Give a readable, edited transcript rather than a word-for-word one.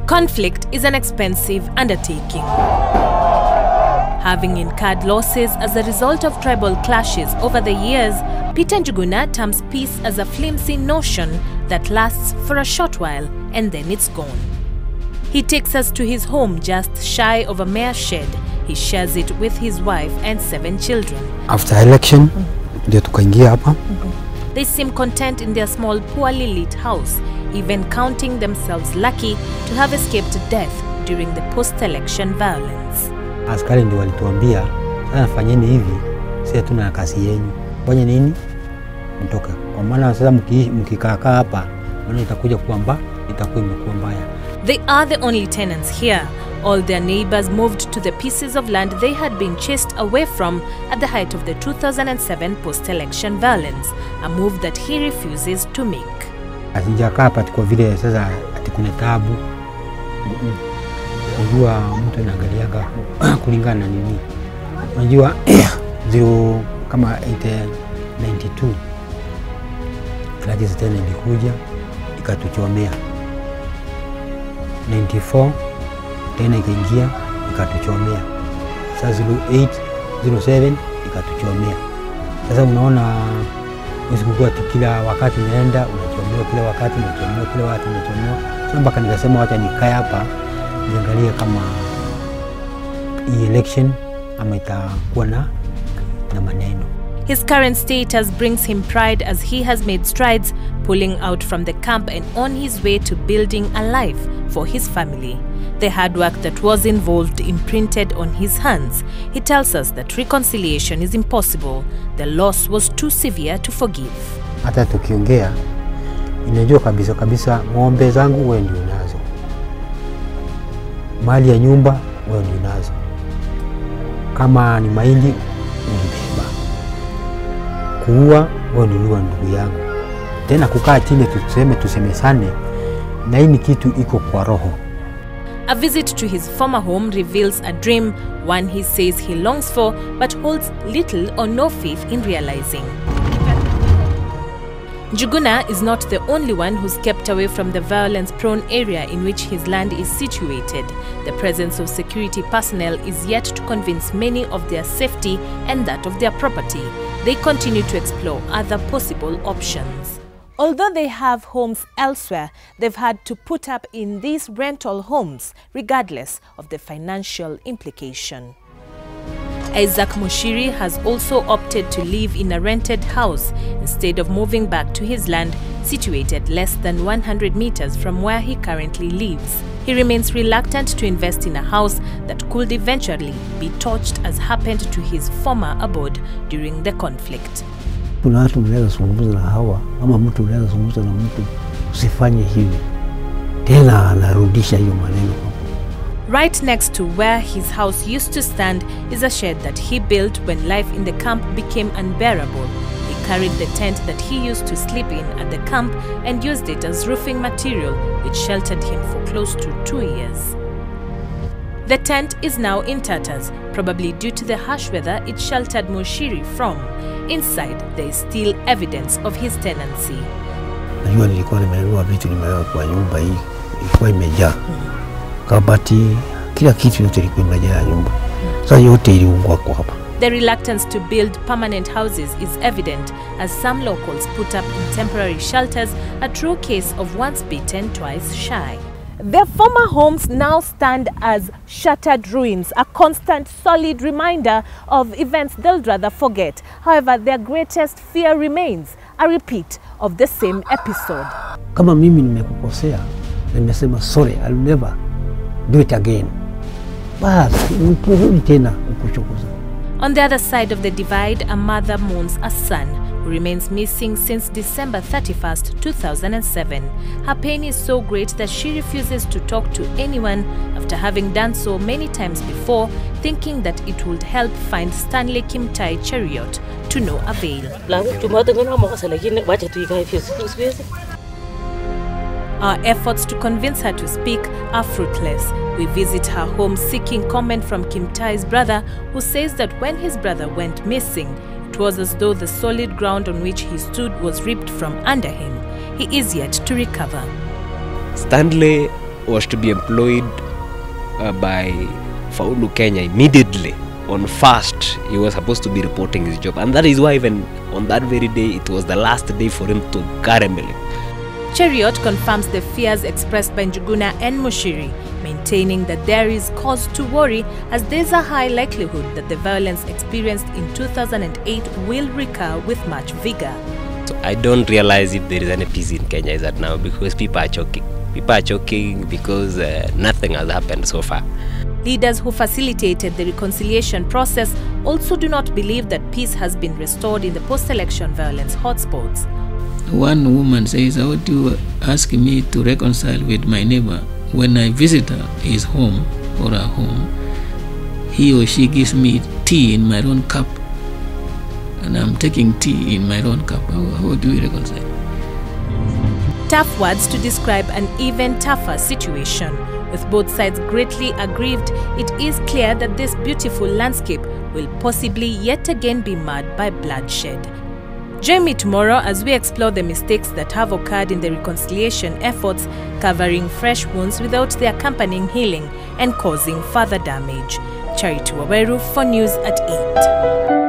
Conflict is an expensive undertaking. Having incurred losses as a result of tribal clashes over the years, Peter Njuguna terms peace as a flimsy notion that lasts for a short while and then it's gone. He takes us to his home just shy of a mere shed. He shares it with his wife and 7 children. After election, ndio tukaingia hapa. They seem content in their small, poorly lit house, even counting themselves lucky to have escaped death during the post-election violence. Askari ndio walituambia, sasa fanyeni hivi, sisi tuna kazi yenu. Fanya nini? Mtoke. Kwa maana sasa mkikaa hapa, maana itakuja kuwa mbaya, itakuwa imekuwa mbaya. They are the only tenants here. All their neighbors moved to the pieces of land they had been chased away from at the height of the 2007 post-election violence, a move that he refuses to make. Asijakaa hapa kwa vile sasa atikuna taabu. Unajua mtu anaangaliaga kulingana na nini. Unajua zero kama 92 klaji tena ilikuja ikatuchomea. 94 tena ikaingia ikatuchomea. Sasa 08 07 ikatuchomea. Sasa unaona usikuwa kila wakati unaenda unachomewa, kila wakati unachomewa, kila wakati unachomewa. Sasa mpaka nikasema wacha nikae hapa niangalie kama hii election ama itakuwa na maneno. His current status brings him pride as he has made strides pulling out from the camp and on his way to building a life for his family. The hard work that was involved imprinted on his hands. He tells us that reconciliation is impossible. The loss was too severe to forgive. Hata tukiongea, inajua kabisa ng'ombe zangu wewe ndio nazo. Mali ya nyumba wewe ndio nazo. Kama ni mahindi unibeba. Kuua wewe ndio ndugu yangu. Tena kukaa chini tusemesane na hii kitu iko kwa roho. A visit to his former home reveals a dream, one he says he longs for but holds little or no faith in realizing. Njuguna is not the only one who's kept away from the violence-prone area in which his land is situated. The presence of security personnel is yet to convince many of their safety and that of their property. They continue to explore other possible options. Although they have homes elsewhere, they've had to put up in these rental homes, regardless of the financial implication. Isaac Mushiri has also opted to live in a rented house instead of moving back to his land, situated less than 100 meters from where he currently lives. He remains reluctant to invest in a house that could eventually be torched as happened to his former abode during the conflict. Kuna watu mnaweza zungumza na hawa ama mtu mnaweza zungumza na mtu usifanye hivi tena anarudisha hiyo maneno. Right next to where his house used to stand is a shed that he built when life in the camp became unbearable. He carried the tent that he used to sleep in at the camp and used it as roofing material, which sheltered him for close to 2 years. The tent is now in tatters, probably due to the harsh weather it sheltered Mushiri from. Inside, there is still evidence of his tenancy. Najua nilikuwa nimenunua vitu nimeweka kwa nyumba hii, ilikuwa imejaa. Kabati, kila kitu yote ilikuwa imejaa nyumba. Sasa yote iliungua kwa hapa. The reluctance to build permanent houses is evident as some locals put up in temporary shelters, a true case of once bitten, twice shy. Their former homes now stand as shattered ruins, a constant, solid reminder of events they'll rather forget. However, their greatest fear remains a repeat of the same episode. Kama mimi nimekukosea, nimesema sorry, I'll never do it again. Basi, nirudi tena ukuchukuza. On the other side of the divide, a mother mourns a son who remains missing since December 31st, 2007. Her pain is so great that she refuses to talk to anyone after having done so many times before, thinking that it would help find Stanley Kimtai Chariot to no avail. Our efforts to convince her to speak are fruitless. We visit her home seeking comment from Kimtai's brother, who says that when his brother went missing, It was as though the solid ground on which he stood was ripped from under him. He is yet to recover. Stanley was to be employed by Faulu Kenya immediately. On first, he was supposed to be reporting his job, and that is why even on that very day, it was the last day for him to carry milk. Cheriot confirms the fears expressed by Njuguna and Mushiri, maintaining that there is cause to worry as there is a high likelihood that the violence experienced in 2008 will recur with much vigor. So I don't realize if there is any peace in Kenya as at now, because people are choking. People are choking because nothing has happened so far. Leaders who facilitated the reconciliation process also do not believe that peace has been restored in the post-election violence hotspots. One woman says, "How do you ask me to reconcile with my neighbor when I visit his home or her home? He or she gives me tea in my own cup, and I'm taking tea in my own cup. How do we reconcile?" Tough words to describe an even tougher situation. With both sides greatly aggrieved, it is clear that this beautiful landscape will possibly yet again be marred by bloodshed. Join me tomorrow as we explore the mistakes that have occurred in the reconciliation efforts, covering fresh wounds without the accompanying healing and causing further damage. Charity Waweru for News at 8.